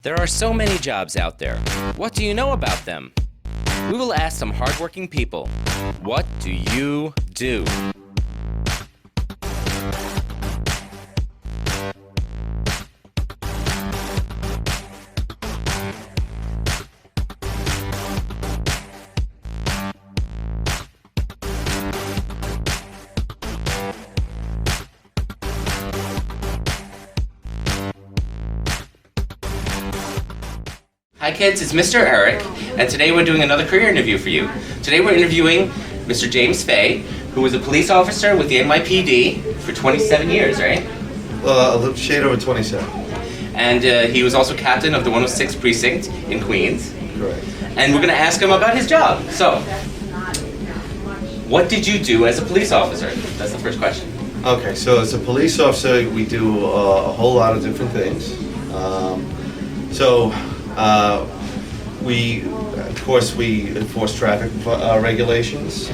There are so many jobs out there. What do you know about them? We will ask some hardworking people. What do you do? Hi kids, it's Mr. Erik, and today we're doing another career interview for you. Today we're interviewing Mr. James Fay, who was a police officer with the NYPD for 27 years, right? A little shade over 27. And he was also captain of the 106 Precinct in Queens. Correct. And we're going to ask him about his job. So, what did you do as a police officer? That's the first question. Okay, so as a police officer, we do a whole lot of different things. Of course, we enforce traffic regulations.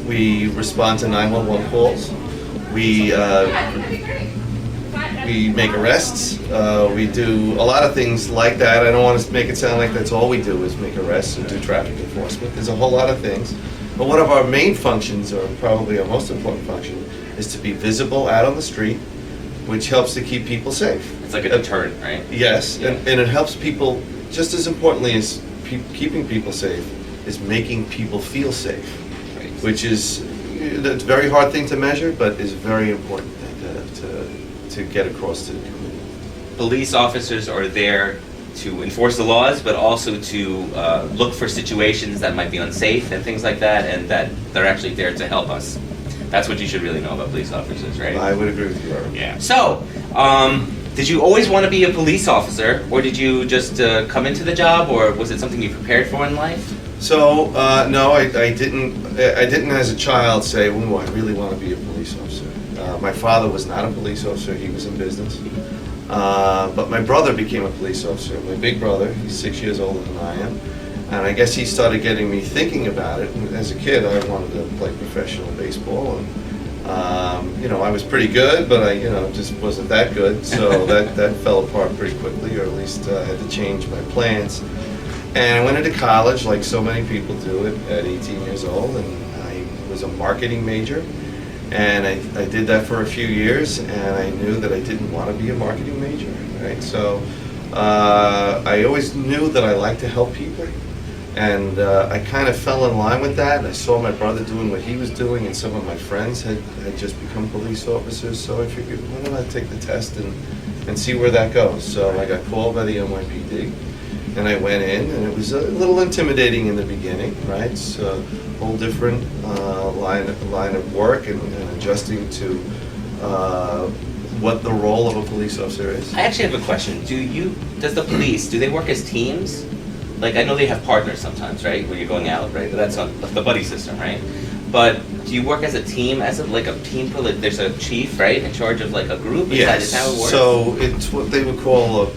We respond to 911 calls. We make arrests. We do a lot of things like that. I don't want to make it sound like that's all we do is make arrests and do traffic enforcement. There's a whole lot of things. But one of our main functions, or probably our most important function, is to be visible out on the street, which helps to keep people safe. It's like a deterrent, right? Yes, Yeah. and it helps people, just as importantly as keeping people safe, is making people feel safe, Right. which is a very hard thing to measure, but is a very important thing to get across to the community. Police officers are there to enforce the laws, but also to look for situations that might be unsafe and things like that, and that they're actually there to help us. That's what you should really know about police officers, right? I would agree with you, Erik. Yeah. So, did you always want to be a police officer, or did you just come into the job, or was it something you prepared for in life? So, no, I didn't as a child say, "Ooh, I really want to be a police officer." My father was not a police officer, he was in business. But my brother became a police officer. My big brother, he's 6 years older than I am. And I guess he started getting me thinking about it. And as a kid, I wanted to play professional baseball. And, I was pretty good, but I, just wasn't that good. So that fell apart pretty quickly, or at least I had to change my plans. And I went into college, like so many people do at 18 years old, and I was a marketing major. And I did that for a few years, and I knew that I didn't want to be a marketing major, right? So I always knew that I liked to help people, and I kind of fell in line with that. And I saw my brother doing what he was doing, and some of my friends had just become police officers, so I figured, why don't I take the test and see where that goes? So I got called by the NYPD. And I went in, and it was a little intimidating in the beginning, right? It's a whole different line of work and adjusting to what the role of a police officer is. I actually have a question. Does the police, do they work as teams? Like, I know they have partners sometimes, right? When you're going out, right? But that's not the buddy system, right? But do you work as a team, like a team, like there's a chief, right, in charge of like a group? Yes. Is that how it works? So it's what they would call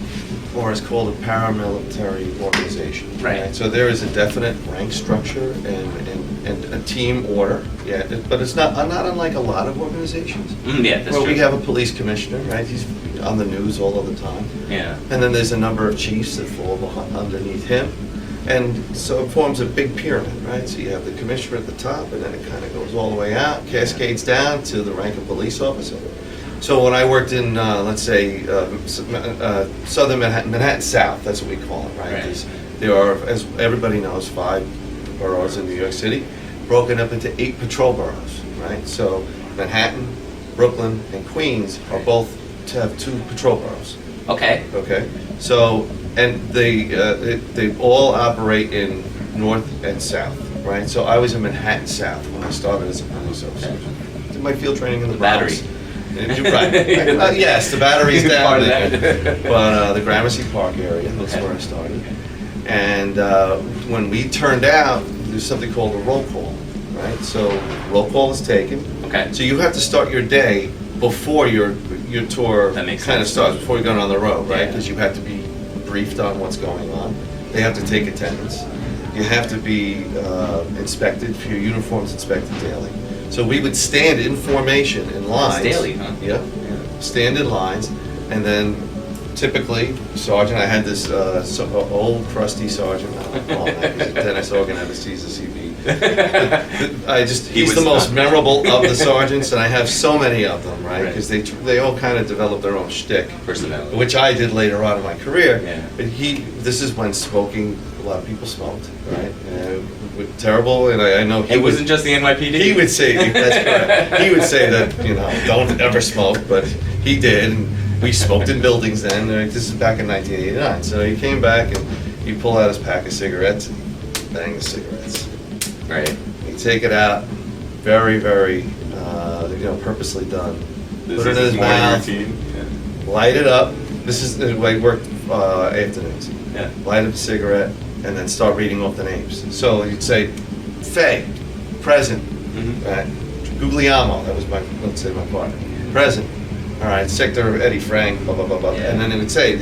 or is called a paramilitary organization. Right. So there is a definite rank structure and a team order. Yeah, but it's not unlike a lot of organizations. Yeah, that's Well, true. we have a police commissioner, right? He's on the news all of the time. Yeah. And then there's a number of chiefs that fall underneath him. And so it forms a big pyramid, right? So you have the commissioner at the top, and then it kind of goes all the way out, cascades down to the rank of police officer. So when I worked in, let's say, southern Manhattan South, that's what we call it, right? Right. 'Cause there are, as everybody knows, 5 boroughs in New York City, broken up into 8 patrol boroughs, right? So Manhattan, Brooklyn, and Queens are both to have 2 patrol boroughs. Okay. Okay, so, and they all operate in north and south, right? So I was in Manhattan South when I started as a police officer. Did my field training in the Battery. Bronx. Right. Yes, the Battery's down Part of there. that. But the Gramercy Park area, that's where I started. And when we turned out, there's something called a roll call, right? So roll call is taken. Okay. So you have to start your day before your tour That makes kind of sense. starts, before you're going on the road, right? Yeah. Because you have to be briefed on what's going on. They have to take attendance. You have to be inspected, for your uniforms inspected daily. So we would stand in formation in lines. It's daily, huh? Yeah. Stand in lines, and then typically, sergeant, I had this old crusty sergeant, I don't call him that, 'cause Dennis Organ anesthesia CB. He's the most memorable of the sergeants, and I have so many of them, right? Because they all kind of develop their own shtick. Personality. Which I did later on in my career. Yeah. But this is when smoking, a lot of people smoked, right? Terrible, and I know It wasn't just the NYPD? He would say, that's correct. He would say that, don't ever smoke, but he did. And we smoked in buildings then. This is back in 1989. So he came back and he pulled out his pack of cigarettes and bang the cigarettes. Right. He'd take it out, very, very, purposely done. This Put it is in his morning mouth, routine. light it up. This is the way I worked afternoons. Yeah. Light up a cigarette and then start reading off the names. So you'd say, Faye, present. Right? Guglielmo, that was my partner. Present. All right, Sector Eddie Frank, blah, blah, blah, blah. Yeah. And then it would say,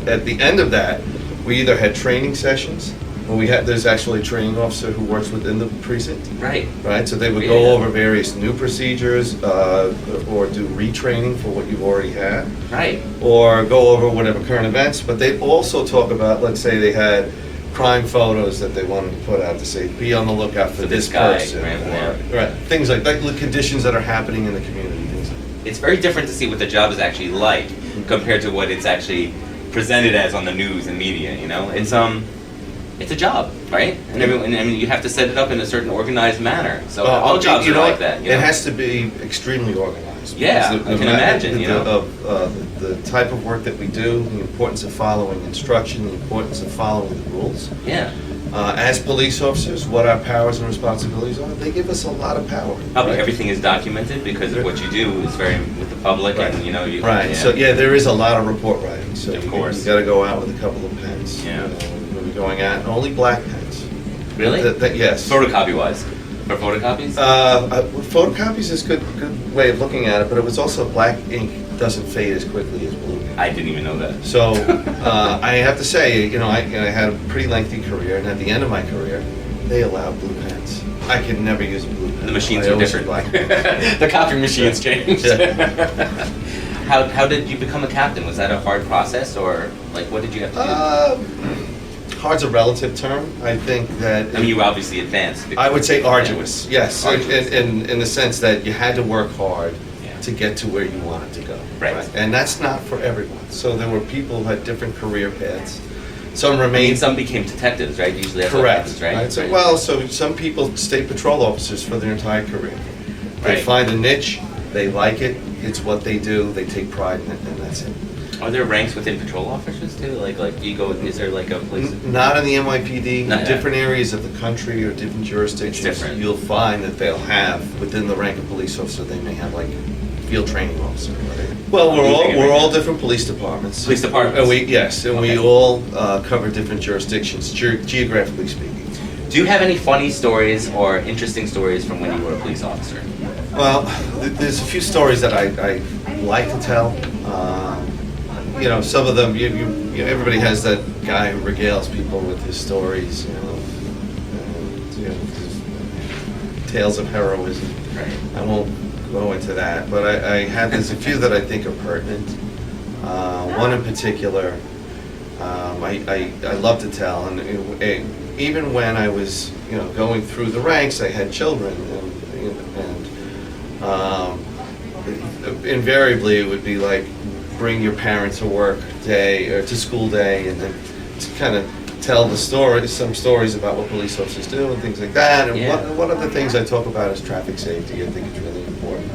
at the end of that, we either had training sessions, or there's actually a training officer who works within the precinct. Right. Right, so they would go over various new procedures, or do retraining for what you've already had. Right. Or go over whatever current events, but they'd also talk about, let's say they had crime photos that they wanted to put out to say, be on the lookout for this guy, person. right, Right, things like the conditions that are happening in the community, things like that. It's very different to see what the job is actually like compared to what it's actually presented as on the news and media, It's a job, right? And you have to set it up in a certain organized manner. So all jobs are like that. It has to be extremely organized. Yeah, because I can imagine, the type of work that we do, the importance of following instruction, the importance of following the rules. Yeah. As police officers, what our powers and responsibilities are, they give us a lot of power. Probably right? everything is documented because of what you do is very with the public, Right. and you. Right. Yeah. So there is a lot of report writing. So Of course. you got to go out with a couple of pens. Yeah. We'll be going out, and only black pens. Really? Yes. Photocopy wise, for photocopies. Photocopies is a good way of looking at it, but it was also black ink doesn't fade as quickly as blue ink. I didn't even know that. So I have to say, I had a pretty lengthy career, and at the end of my career, they allowed blue pens. I could never use a blue pen. The machines I are always different. used black pens. The copy machines changed. Yeah. How did you become a captain? Was that a hard process, or what did you have to do? Hard's a relative term. I think that. I mean, you were obviously advanced. I would say arduous, yes, Arduous. in the sense that you had to work hard Yeah. to get to where you wanted to go. Right. And that's not for everyone. So there were people who had different career paths. Some I mean, remained. some became detectives, right? Usually that's Correct. what happens, right? So, Right. well, so some people state patrol officers for their entire career. They Right. find a niche, they like it, it's what they do, they take pride in it, and that's it. Are there ranks within patrol officers too? Like do you go? Is there like a place? Not in the NYPD, Not yet. different areas of the country or different jurisdictions. It's different. You'll find that they'll have, within the rank of police officer, they may have like field training officer. Right? Well, we're all different police departments. Police departments. And we Okay. all cover different jurisdictions, geographically speaking. Do you have any funny stories or interesting stories from when you were a police officer? Well, there's a few stories that I like to tell. Some of them, everybody has that guy who regales people with his stories, tales of heroism. Right. I won't go into that, but there's a few that I think are pertinent. One in particular, I love to tell, and even when I was, going through the ranks, I had children, and invariably it would be like, bring your parents to work day or to school day, and then to kind of tell some stories about what police officers do and things like that. And Yeah. one of the things I talk about is traffic safety. I think it's really important.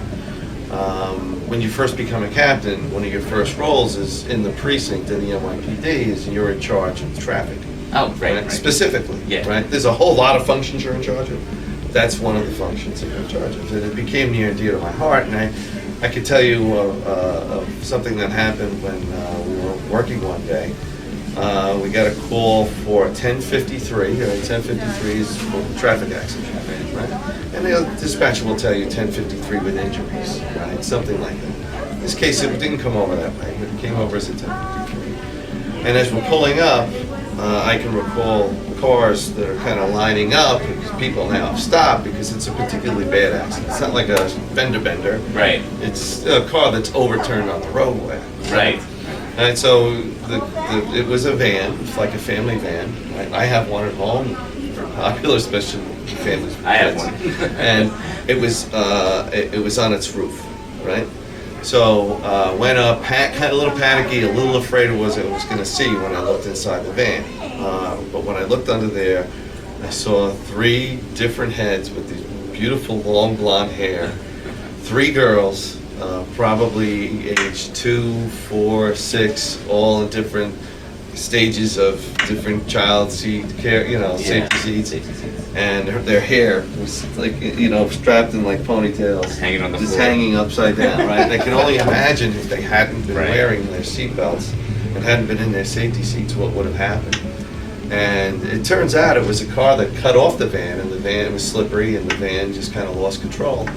When you first become a captain, one of your first roles is in the precinct in the NYPD is you're in charge of traffic. Oh, right. Specifically, Yeah. right? There's a whole lot of functions you're in charge of. That's one of the functions that you're in charge of. And it became near and dear to my heart, and I could tell you of something that happened when we were working one day. We got a call for 1053. 1053 is for traffic accident, right? And the dispatcher will tell you 1053 with injuries, right? Something like that. In this case, it didn't come over that way, but it came over as a 1053. And as we're pulling up, I can recall cars that are kind of lining up because people now have stopped because it's a particularly bad accident. It's not like a fender bender. Right. It's a car that's overturned on the roadway. Right. And so it was a van, it's like a family van. I have one at home, popular, especially families. I have one. And it was on its roof, right? So went up, kind of a little panicky, a little afraid of what I was going to see when I looked inside the van. But when I looked under there, I saw 3 different heads with these beautiful long blonde hair, 3 girls, probably aged 2, 4, 6, all in different stages of different child seat care, safety seats. And their hair was like, strapped in like ponytails. Hanging on the just floor. hanging upside down, right? And I can only imagine if they hadn't been wearing their seatbelts and hadn't been in their safety seats, what would have happened. And it turns out it was a car that cut off the van, and the van was slippery, and the van just kind of lost control.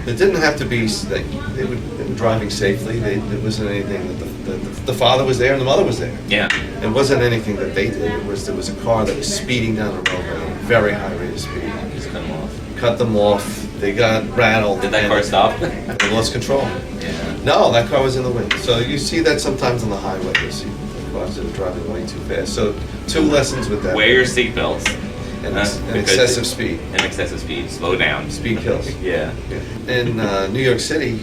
It didn't have to be, they were driving safely. It wasn't anything that the father was there and the mother was there. Yeah. It wasn't anything that they did. There was a car that was speeding down the road at a very high rate of speed. Just cut them off. Cut them off. They got rattled. Did that car stop? They lost control. Yeah. No, that car was in the wind. So you see that sometimes on the highway. You see cars that are driving way too fast. So 2 lessons with that. Wear your seatbelts. And excessive speed. And excessive speed. Slow down. Speed kills. Yeah. In New York City,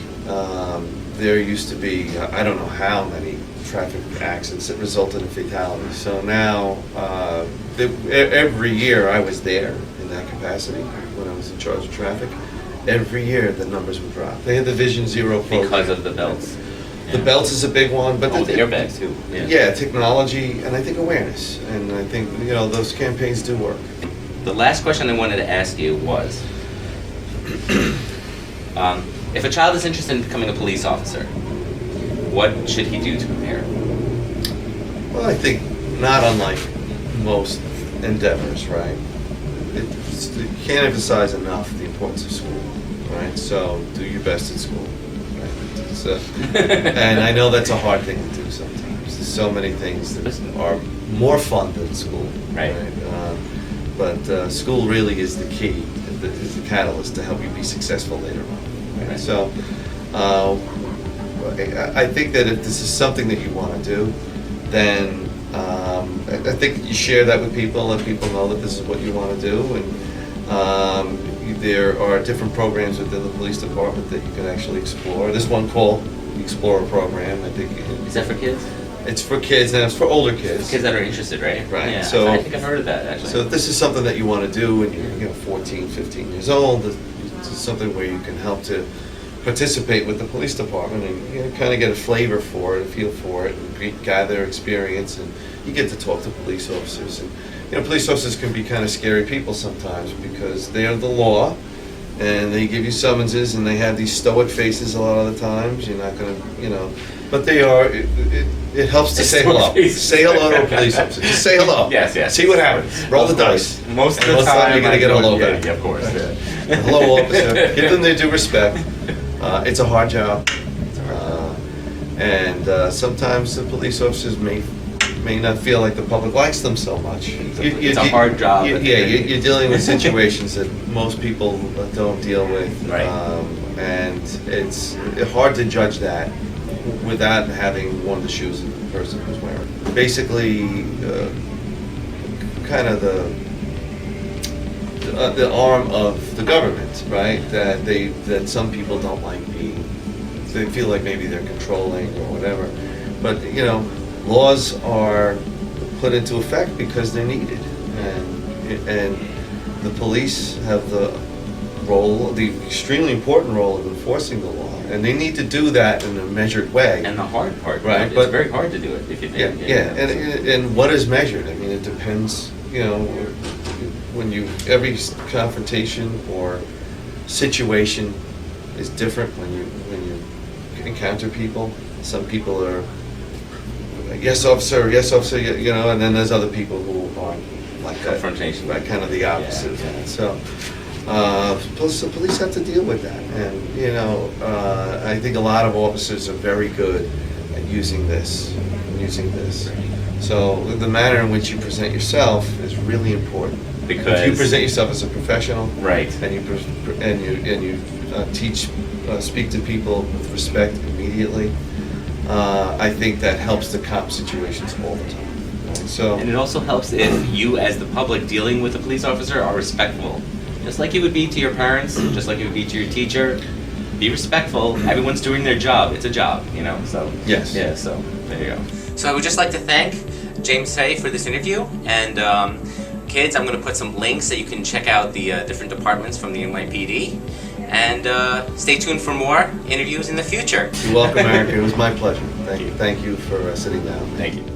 there used to be, I don't know how many traffic accidents that resulted in fatalities. So now, every year I was there in that capacity when I was in charge of traffic. Every year the numbers would drop. They had the Vision Zero program. Because of the belts. The belts is a big one, but the airbags too. Yeah, technology and I think awareness. And I think, those campaigns do work. The last question I wanted to ask you was, if a child is interested in becoming a police officer, what should he do to prepare? Well, I think not unlike most endeavors, right? You can't emphasize enough the importance of school, right? So do your best at school, right? And I know that's a hard thing to do sometimes. There's so many things that are more fun than school, right? But school really is the key, is the catalyst to help you be successful later on. Right? So I think that if this is something that you want to do, then I think you share that with people, let people know that this is what you want to do. And there are different programs within the police department that you can actually explore. There's one called the Explorer program. I think is that for kids? It's for kids, and it's for older kids. Kids that are interested, right? Right. Yeah, So I think I've heard of that, actually. So if this is something that you want to do when you're 14, 15 years old, it's something where you can help to participate with the police department and kind of get a flavor for it, a feel for it, and gather experience, and you get to talk to police officers. And police officers can be kind of scary people sometimes because they are the law, and they give you summonses, and they have these stoic faces a lot of the times. You're not going to, but they are. It helps to say hello. Say hello to a police officer. Just say hello. Yes. See what happens. Roll the dice. Most of the time, you're going to get a hello yeah, back. Yeah, of course. Yeah. Hello, officer. Give them their due respect. It's a hard job, and sometimes the police officers may not feel like the public likes them so much. It's a hard job. You're dealing with situations that most people don't deal with, right. And it's hard to judge that without having worn the shoes of the person who's wearing it. Basically, kind of the arm of the government, right? That some people don't like being. They feel like maybe they're controlling or whatever. But laws are put into effect because they're needed, and the police have the extremely important role of enforcing the law, and they need to do that in a measured way. And the hard part, right? It's very hard to do it if you think. And what is measured? I mean, it depends. When every confrontation or situation is different when you encounter people. Some people are yes officer, and then there's other people who are like confrontation, right? Kind of the opposite. Yeah. So police have to deal with that, and I think a lot of officers are very good at using this. So the manner in which you present yourself is really important. Because if you present yourself as a professional, right, and you speak to people with respect immediately, I think that helps the cop situations all the time. Right? So, And it also helps if you, as the public dealing with a police officer, are respectful. Just like you would be to your parents, just like you would be to your teacher. Be respectful. Everyone's doing their job. It's a job, you know, so. yes. Yeah, so there you go. So I would just like to thank James Hay for this interview. And kids, I'm going to put some links that you can check out the different departments from the NYPD. And stay tuned for more interviews in the future. You're welcome, Eric. It was my pleasure. Thank you for sitting down. Thank you.